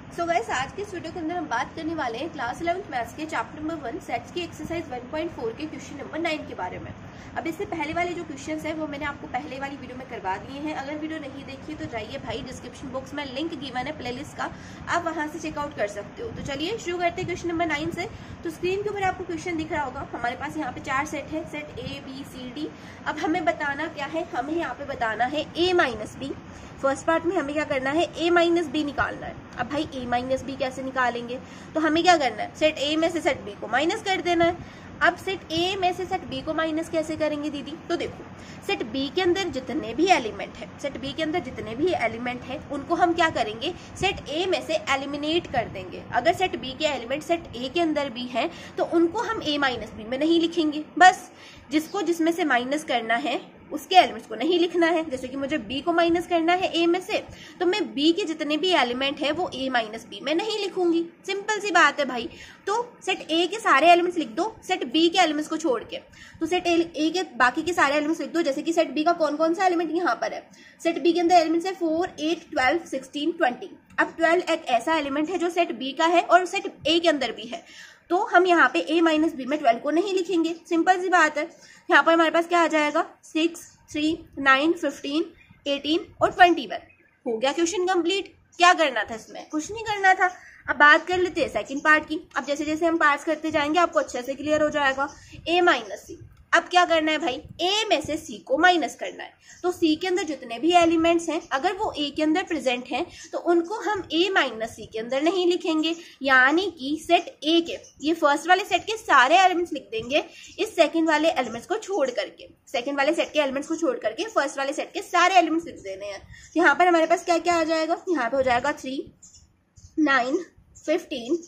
So guys, आज के इस वीडियो के अंदर हम बात करने वाले हैं क्लास 11th मैथ्स के चैप्टर नंबर 1 सेट्स की एक्सरसाइज 1.4 के क्वेश्चन नंबर 9 के बारे में। अब इससे पहले वाले जो क्वेश्चंस है वो मैंने आपको पहले वाली वीडियो में करवा दिए हैं। अगर वीडियो नहीं देखी तो जाइए भाई, डिस्क्रिप्शन बॉक्स में लिंक गिवन है प्लेलिस्ट का, आप वहां से चेकआउट कर सकते हो। तो चलिए शुरू करते हैं क्वेश्चन नंबर 9 से। तो स्क्रीन के ऊपर आपको क्वेश्चन दिख रहा होगा। हमारे पास यहाँ पे 4 सेट है, set A B C D। अब हमें बताना क्या है, हमें यहाँ पे बताना है A minus B. First part में हमें क्या करना है, A माइनस बी निकालना है। अब भाई A माइनस बी कैसे निकालेंगे, तो हमें क्या करना है, सेट A में से सेट B को माइनस कर देना है। अब सेट A में से सेट B को माइनस कैसे करेंगे दीदी, तो देखो सेट B के अंदर जितने भी एलिमेंट है, सेट B के अंदर जितने भी एलिमेंट है उनको हम क्या करेंगे, सेट A में से एलिमिनेट कर देंगे। अगर सेट B के एलिमेंट सेट A के अंदर भी हैं तो उनको हम A माइनस बी में नहीं लिखेंगे। बस जिसको जिसमें से माइनस करना है उसके एलिमेंट्स को नहीं लिखना है। जैसे कि मुझे B को माइनस करना है A में से, तो मैं B के जितने भी एलिमेंट है वो A माइनस बी में नहीं लिखूंगी। सिंपल सी बात है भाई। तो सेट A के सारे एलिमेंट्स लिख दो सेट B के एलिमेंट्स को छोड़ के। तो सेट A के बाकी के सारे एलिमेंट्स लिख दो। जैसे कि सेट B का कौन कौन सा एलिमेंट यहाँ पर है, सेट B के अंदर एलिमेंट्स है 4, 8, 12, 16, 20। अब 12 एक ऐसा एलिमेंट है जो सेट B का है और सेट A के अंदर भी है, तो हम यहाँ पे A माइनस बी में 12 को नहीं लिखेंगे। सिंपल सी बात है। यहाँ पर हमारे पास क्या आ जाएगा, 6, 3, 9, 15, 18 और 21। हो गया क्वेश्चन कंप्लीट। क्या करना था इसमें, कुछ नहीं करना था। अब बात कर लेते हैं सेकंड पार्ट की। अब जैसे जैसे हम पार्ट्स करते जाएंगे आपको अच्छे से क्लियर हो जाएगा। A माइनस सी। अब क्या करना है भाई, A में से C को माइनस करना है। तो C के अंदर जितने भी एलिमेंट्स हैं अगर वो A के अंदर प्रेजेंट हैं तो उनको हम A माइनस C के अंदर नहीं लिखेंगे। यानी कि सेट A के, ये फर्स्ट वाले सेट के सारे एलिमेंट्स लिख देंगे इस सेकंड वाले एलिमेंट्स को छोड़ करके। सेकंड वाले सेट के एलिमेंट्स को छोड़ करके फर्स्ट वाले सेट के सारे एलिमेंट्स लिख देने हैं। यहाँ पर हमारे पास क्या क्या आ जाएगा, यहाँ पे हो जाएगा 3, 9, 15,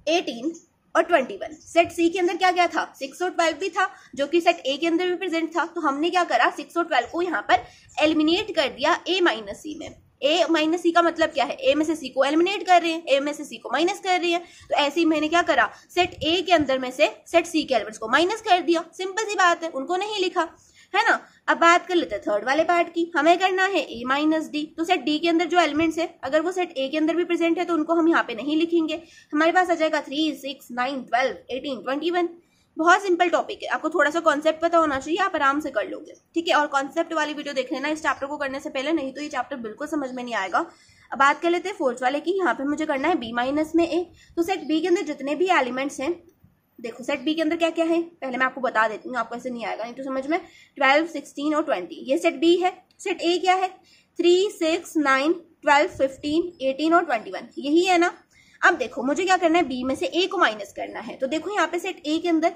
18 और 21। सेट सी के अंदर क्या क्या था, 6 और 12 भी था जो कि सेट ए के अंदर भी प्रेजेंट था। तो हमने क्या करा, 6 और 12 को यहाँ पर एलिमिनेट कर दिया A माइनस सी में। A माइनस सी का मतलब क्या है, A में से C को एलिमिनेट कर रहे हैं, A में से C को माइनस कर रहे हैं। तो ऐसे ही मैंने क्या करा, सेट A के अंदर में से सेट C के एलिमेंट्स को माइनस कर दिया। सिंपल सी बात है, उनको नहीं लिखा, है ना। अब बात कर लेते हैं थर्ड वाले पार्ट की। हमें करना है A माइनस डी। तो सेट D के अंदर जो एलिमेंट्स है अगर वो सेट A के अंदर भी प्रेजेंट है तो उनको हम यहाँ पे नहीं लिखेंगे। हमारे पास आ जाएगा 3, 6, 9, 12, 18, 21। बहुत सिंपल टॉपिक है, आपको थोड़ा सा कॉन्सेप्ट पता होना चाहिए, आप आराम से कर लोगे, ठीक है। और कॉन्सेप्ट वाली वीडियो देख लेना इस चैप्टर को करने से पहले, नहीं तो ये चैप्टर बिल्कुल समझ में नहीं आएगा। अब बात कर लेते हैं फोर्थ वाले की। यहाँ पे मुझे करना है B माइनस में A। तो सेट B के अंदर जितने भी एलिमेंट्स हैं, देखो सेट B के अंदर क्या क्या है पहले मैं आपको बता देती हूँ, आपको ऐसे नहीं आएगा नहीं तो समझ में। 12, 16 और 20 ये सेट B है। सेट A क्या है, 3, 6, 9, 12, 15, 18 और 21, यही है ना। अब देखो मुझे क्या करना है, B में से A को माइनस करना है। तो देखो यहाँ पे सेट A के अंदर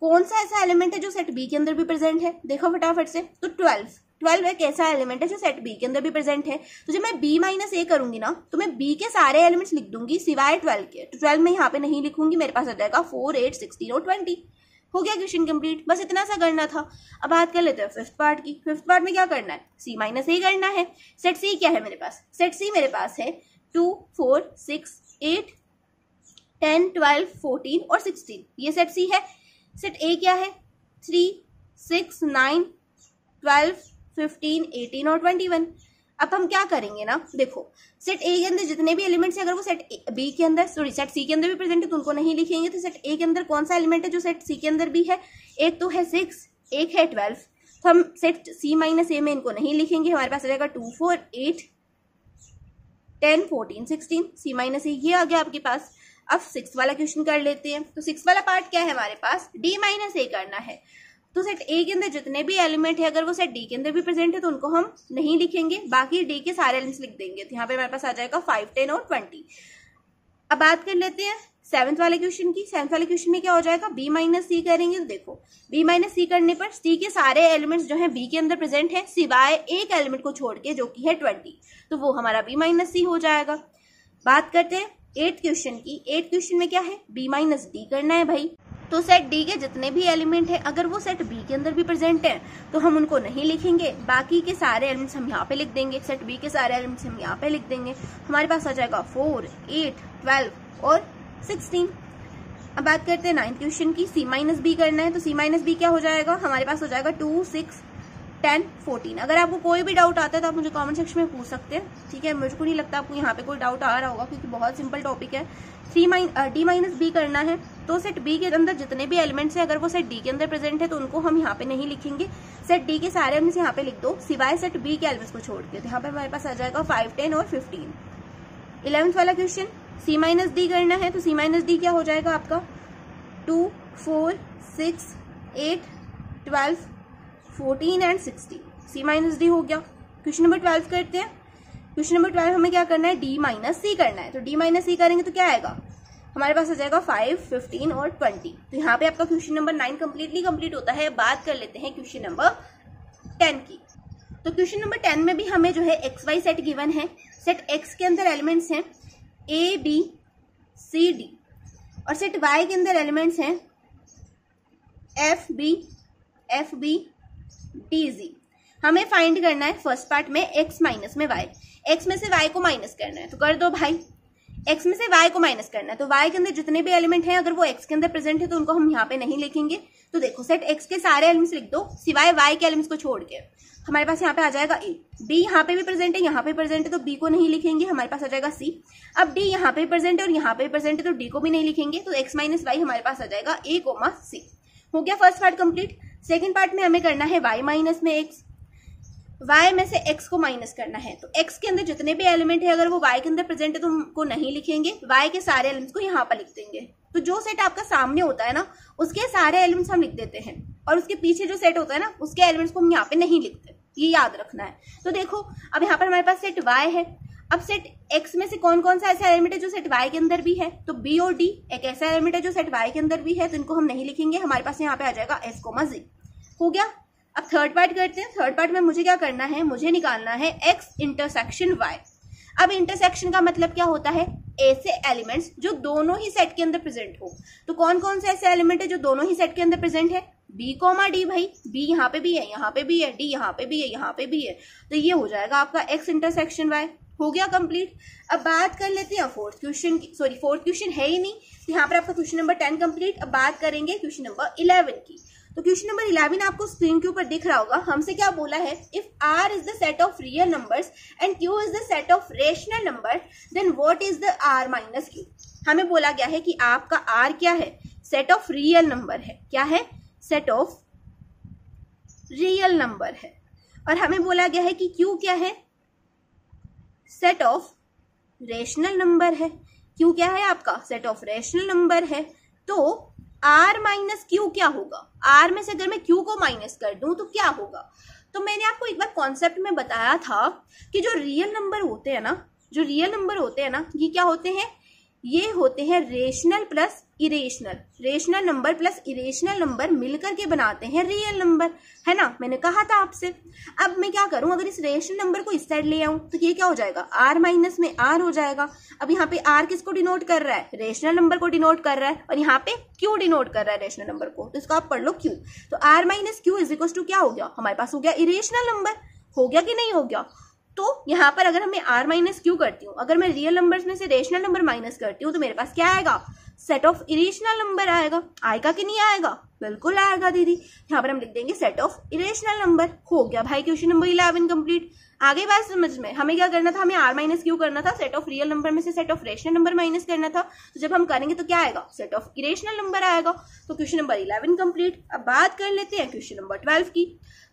कौन सा ऐसा एलिमेंट है जो सेट B के अंदर भी प्रेजेंट है, देखो फटाफट से। तो 12 एक ऐसा एलिमेंट है जो सेट B के अंदर भी प्रेजेंट है। तो जब मैं B माइनस A करूंगी ना तो मैं B के सारे एलिमेंट्स लिख दूंगी सिवाय 12 के। तो 12 में यहाँ पे नहीं लिखूंगी, मेरे पास आ जाएगा 4, 8, 16 और 20। हो गया क्वेश्चन कंप्लीट, बस इतना सा करना था। अब बात कर लेते हैं फिफ्थ पार्ट की। फिफ्थ पार्ट में क्या करना है, C माइनस A करना है। सेट C क्या है मेरे पास, सेट C मेरे पास है 2, 4, 6, 8, 10, 12, 14 और 16, ये सेट C है। सेट A क्या है, 3, 6, 9, 12, 15, 18 और 21। अब हम क्या करेंगे ना, देखो सेट A के अंदर जितने भी एलिमेंट्स हैं अगर वो सेट B के अंदर सेट C के अंदर भी प्रेजेंट है तो उनको नहीं लिखेंगे। तो सेट A के अंदर कौन सा एलिमेंट है जो सेट C के अंदर भी है, एक तो है 6, एक है 12। तो हम सेट C माइनस A में इनको नहीं लिखेंगे। हमारे पास आ जाएगा 2, 4, 8, 10, 14, 16, C माइनस A, ये आ गया आपके पास। अब 6 वाला क्वेश्चन कर लेते हैं। तो 6 वाला पार्ट क्या है हमारे पास, D माइनस A करना है। तो सेट A के अंदर जितने भी एलिमेंट है अगर वो सेट D के अंदर भी प्रेजेंट है तो उनको हम नहीं लिखेंगे, बाकी D के सारे एलिमेंट्स लिख देंगे। तो यहाँ पे हमारे पास आ जाएगा 5, 10 और 20। अब बात कर लेते हैं सेवंथ वाले क्वेश्चन की। सेवंथ वाले क्वेश्चन में क्या हो जाएगा, B माइनस C करेंगे। तो देखो B माइनस C करने पर C के सारे एलिमेंट्स जो है B के अंदर प्रेजेंट है सिवाय एक एलिमेंट को छोड़ के जो कि है 20, तो वो हमारा B माइनस C हो जाएगा। बात करते हैं 8th क्वेश्चन की। 8th क्वेश्चन में क्या है, B माइनस D करना है भाई। तो सेट D के जितने भी एलिमेंट है अगर वो सेट B के अंदर भी प्रेजेंट है तो हम उनको नहीं लिखेंगे, बाकी के सारे एलिमेंट्स हम यहाँ पे लिख देंगे। सेट B के सारे एलिमेंट्स हम यहाँ पे लिख देंगे। हमारे पास आ जाएगा 4, 8, 12 और 16। अब बात करते हैं 9th क्वेश्चन की। C माइनस B करना है। तो C माइनस B क्या हो जाएगा, हमारे पास हो जाएगा 2, 6, 10, 14। अगर आपको कोई भी डाउट आता है तो आप मुझे कमेंट सेक्शन में पूछ सकते हैं, ठीक है। मुझको नहीं लगता आपको यहाँ पे कोई डाउट आ रहा होगा क्योंकि बहुत सिंपल टॉपिक है। D माइनस बी करना है तो सेट बी के अंदर जितने भी एलिमेंट्स हैं अगर वो सेट डी के अंदर प्रेजेंट है तो उनको हम यहाँ पे नहीं लिखेंगे, सेट डी के सारे एलिमेंट्स यहाँ पे लिख दो सिवाय सेट बी के एलिमेंट्स को छोड़ के। तो यहाँ पे हमारे पास आ जाएगा 5, 10 और 15। 11th वाला क्वेश्चन C माइनस डी करना है तो C माइनस डी क्या हो जाएगा आपका 2, 4, 6, 8, 12, 14 एंड 16। C माइनस डी हो गया। क्वेश्चन नंबर 12 करते हैं। क्वेश्चन नंबर 12 हमें क्या करना है, D माइनस सी करना है। तो D माइनस सी करेंगे तो क्या आएगा हमारे पास आ जाएगा 5, 15 और 20। तो यहाँ पे आपका क्वेश्चन नंबर 9 कंप्लीट होता है। बात कर लेते हैं क्वेश्चन नंबर 10 की। तो क्वेश्चन नंबर 10 में भी हमें जो है एक्स वाई सेट गिवन है। सेट एक्स के अंदर एलिमेंट्स हैं A, B, C, D और सेट वाई के अंदर एलिमेंट्स हैं F, B, D, Z। हमें फाइंड करना है फर्स्ट पार्ट में x माइनस में y, x में से y को माइनस करना है। तो कर दो भाई, x में से y को माइनस करना है। तो y के अंदर जितने भी एलिमेंट हैं अगर वो x के अंदर प्रेजेंट है तो उनको हम यहाँ पे नहीं लिखेंगे। तो देखो सेट x के सारे एलिमेंट्स लिख दो सिवाय y के एलिमेंट्स को छोड़ के। हमारे पास यहाँ पे आ जाएगा A, B यहाँ पे भी प्रेजेंट है, यहाँ पे प्रेजेंट है तो B को नहीं लिखेंगे, हमारे पास आ जाएगा C। अब D यहाँ पे प्रेजेंट है और यहाँ पे प्रेजेंट है तो D को भी नहीं लिखेंगे। तो x माइनस वाई हमारे पास आ जाएगा A, C। हो गया first part complete. Second part में हमें करना है y माइनस में x, y में से x को माइनस करना है। तो x के अंदर जितने भी एलिमेंट है अगर वो y के अंदर प्रेजेंट है तो उनको नहीं लिखेंगे, y के सारे एलिमेंट्स को यहाँ पर लिख देंगे। तो जो सेट आपका सामने होता है ना उसके सारे एलिमेंट्स हम लिख देते हैं और उसके पीछे जो सेट होता है ना उसके एलिमेंट्स को हम यहाँ पे नहीं लिखते, ये याद रखना है। तो देखो अब यहाँ पर हमारे पास सेट y है। अब सेट x में से कौन कौन सा ऐसा एलिमेंट है जो सेट y के अंदर भी है, तो b और d एक ऐसा एलिमेंट है जो सेट y के अंदर भी है तो इनको हम नहीं लिखेंगे। हमारे पास यहाँ पे आ जाएगा f, z। हो गया। अब थर्ड पार्ट करते हैं। थर्ड पार्ट में मुझे क्या करना है, मुझे निकालना है x इंटरसेक्शन y। अब इंटरसेक्शन का मतलब क्या होता है, ऐसे एलिमेंट्स जो दोनों ही सेट के अंदर प्रेजेंट हो। तो कौन कौन से ऐसे एलिमेंट है जो दोनों ही सेट के अंदर प्रेजेंट है, b, d भाई, b यहाँ पे भी है, यहाँ पे भी है, d यहाँ पे भी है, यहाँ पे भी है। तो ये हो जाएगा आपका x इंटरसेक्शन y। हो गया कंप्लीट। अब बात कर लेते हैं फोर्थ क्वेश्चन की। सॉरी फोर्थ क्वेश्चन है ही नहीं, तो यहाँ पर आपका क्वेश्चन नंबर 10 कंप्लीट। अब बात करेंगे क्वेश्चन नंबर 11 की। तो क्वेश्चन नंबर 11 आपको स्क्रीन के ऊपर दिख रहा होगा। हमसे क्या बोला है, if r is the set of real numbers and q is the set of rational number then what is the r minus q। हमें बोला गया है कि आपका r क्या है, सेट ऑफ रियल नंबर है। क्या है, सेट ऑफ रियल नंबर है। और हमें बोला गया है कि q क्या है, सेट ऑफ रेशनल नंबर है। q क्या है आपका, सेट ऑफ रेशनल नंबर है। तो r माइनस क्यू क्या होगा, r में से अगर मैं q को माइनस कर दूं तो क्या होगा। तो मैंने आपको एक बार कॉन्सेप्ट में बताया था कि जो रियल नंबर होते हैं ना, ये क्या होते हैं, ये होते हैं rational plus irrational. Rational number plus irrational number मिलकर के बनाते हैं रियल नंबर, है ना, मैंने कहा था आपसे। अब मैं क्या करूं, अगर इस रेशनल नंबर को इस साइड ले आऊं तो ये क्या हो जाएगा, r माइनस में r हो जाएगा। अब यहाँ पे r किसको डिनोट कर रहा है, रेशनल नंबर को डिनोट कर रहा है, और यहाँ पे q डिनोट कर रहा है रेशनल नंबर को। तो इसको आप पढ़ लो q। तो r minus Q is equal to क्या हो गया, हमारे पास हो गया इरेशनल नंबर। हो गया कि नहीं हो गया। तो यहाँ पर अगर मैं r माइनस क्यू करती हूँ, अगर मैं रियल नंबर्स में से रेशनल नंबर माइनस करती हूँ तो मेरे पास क्या आएगा, सेट ऑफ इरेशनल नंबर आएगा। आएगा कि नहीं आएगा, बिल्कुल आएगा दीदी। यहाँ पर हम लिख देंगे सेट ऑफ इरेशनल नंबर। हो गया भाई क्वेश्चन नंबर 11 कंप्लीट। आगे बात समझ में, हमें क्या करना था, हमें r माइनस क्यू करना था, सेट ऑफ रियल नंबर में से set of rational number minus करना था। तो जब हम करेंगे तो क्या आएगा, सेट ऑफ इरेशनल नंबर आएगा। तो क्वेश्चन नंबर 11 कंप्लीट। अब बात कर लेते हैं क्वेश्चन नंबर 12 की।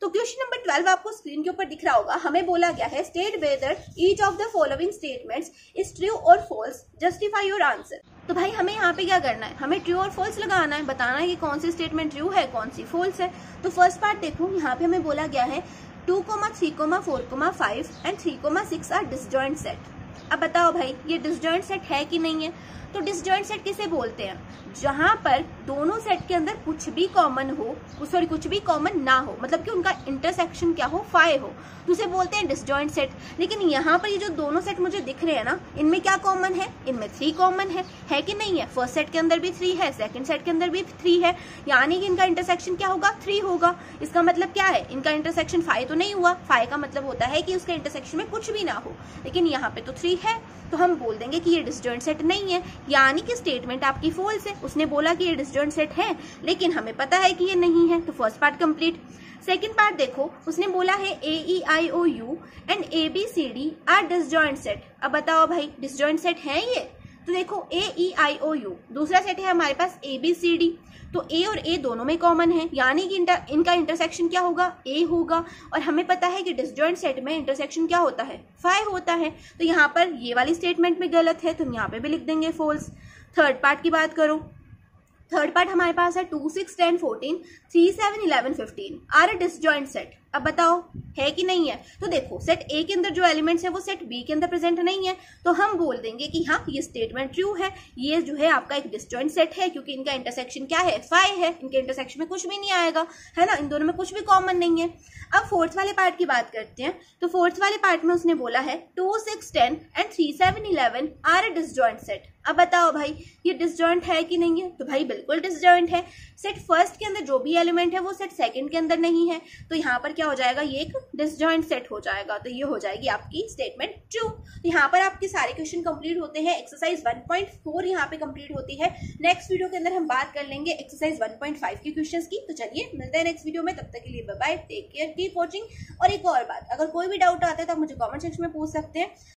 तो क्वेश्चन नंबर 12 आपको स्क्रीन के ऊपर दिख रहा होगा। हमें बोला गया है state whether each of the following statements is true और फॉल्स, जस्टिफाई योर आंसर। तो भाई हमें यहाँ पे क्या करना है, हमें ट्रू और फॉल्स लगाना है, बताना है कि कौन सी स्टेटमेंट ट्रू है, कौन सी फॉल्स है। तो फर्स्ट पार्ट देखो, यहाँ पे हमें बोला गया है 2, 3, 4, 5 एंड 3, 6 आर डिसजॉइंट सेट। अब बताओ भाई ये डिसजॉइंट सेट है कि नहीं है। तो डिसजॉइंट सेट किसे बोलते हैं, जहां पर दोनों सेट के अंदर कुछ भी कॉमन हो, सॉरी कुछ भी कॉमन ना हो, मतलब कि उनका इंटरसेक्शन क्या हो, 5 हो, तो उसे बोलते हैं डिसजॉइंट सेट। लेकिन यहाँ पर ये जो दोनों सेट मुझे दिख रहे हैं ना, इनमें क्या कॉमन है, इनमें 3 कॉमन है कि नहीं है। फर्स्ट सेट के अंदर भी 3 है, सेकंड सेट के अंदर भी 3 है, यानी कि इनका इंटरसेक्शन क्या होगा, 3 होगा। इसका मतलब क्या है, इनका इंटरसेक्शन 5 तो नहीं हुआ। 5 का मतलब होता है कि उसके इंटरसेक्शन में कुछ भी ना हो, लेकिन यहाँ पे तो 3 है, तो हम बोल देंगे कि ये डिसजॉइंट सेट नहीं है, यानी कि स्टेटमेंट आपकी फॉल्स है। उसने बोला कि ये डिसजॉइंट सेट है, लेकिन हमें पता है कि ये नहीं है। तो first part complete. Second part देखो, उसने बोला है AEIOU and ABCD are disjoint set. अब बताओ भाई डिसजॉइंट सेट है ये? तो देखो AEIOU, दूसरा सेट है हमारे पास ABCD, तो A और A दोनों में कॉमन है, यानी कि इनका इंटरसेक्शन क्या होगा? A होगा। और हमें पता है कि डिसजॉइंट सेट में इंटरसेक्शन क्या होता है? 5 होता है। तो यहाँ पर ये वाली स्टेटमेंट में गलत है, तो हम यहाँ पे भी लिख देंगे फॉल्स। थर्ड पार्ट की बात करो, थर्ड पार्ट हमारे पास है 2, 6, 10, 14, 3, 7, 11, 15 आर अ डिसजॉइंट सेट। अब बताओ है कि नहीं है? तो देखो सेट ए के अंदर जो एलिमेंट्स है वो सेट बी के अंदर प्रेजेंट नहीं है, तो हम बोल देंगे कि हाँ ये स्टेटमेंट ट्रू है, ये जो है आपका एक डिसजॉइंट सेट है, क्योंकि इनका इंटरसेक्शन क्या है? 5 है, इनके इंटरसेक्शन में कुछ भी नहीं आएगा, है ना, इन दोनों में कुछ भी कॉमन नहीं है। अब फोर्थ वाले पार्ट की बात करते हैं, तो फोर्थ वाले पार्ट में उसने बोला है 2, 6, 10 and 3, 7, 11 are a disjoint set. अब बताओ भाई ये डिसजॉइंट है कि नहीं है? तो भाई बिल्कुल डिसजॉइंट है। सेट फर्स्ट के अंदर जो भी एलिमेंट है वो सेट सेकंड के अंदर नहीं है, तो यहाँ पर क्या हो जाएगा? ये एक डिसजॉइंट सेट हो जाएगा, तो ये हो जाएगी आपकी स्टेटमेंट ट्रू। यहाँ पर आपके सारे क्वेश्चन कंप्लीट होते हैं। एक्सरसाइज 1.4 यहाँ पे कंप्लीट होती है। नेक्स्ट वीडियो के अंदर हम बात कर लेंगे एक्सरसाइज 1.5 के क्वेश्चंस की। तो चलिए मिलते हैं नेक्स्ट वीडियो में, तब तक के लिए bye bye, take care, keep watching. और एक और बात, अगर कोई भी डाउट आता है तो आप मुझे कॉमेंट सेक्शन में पूछ सकते हैं।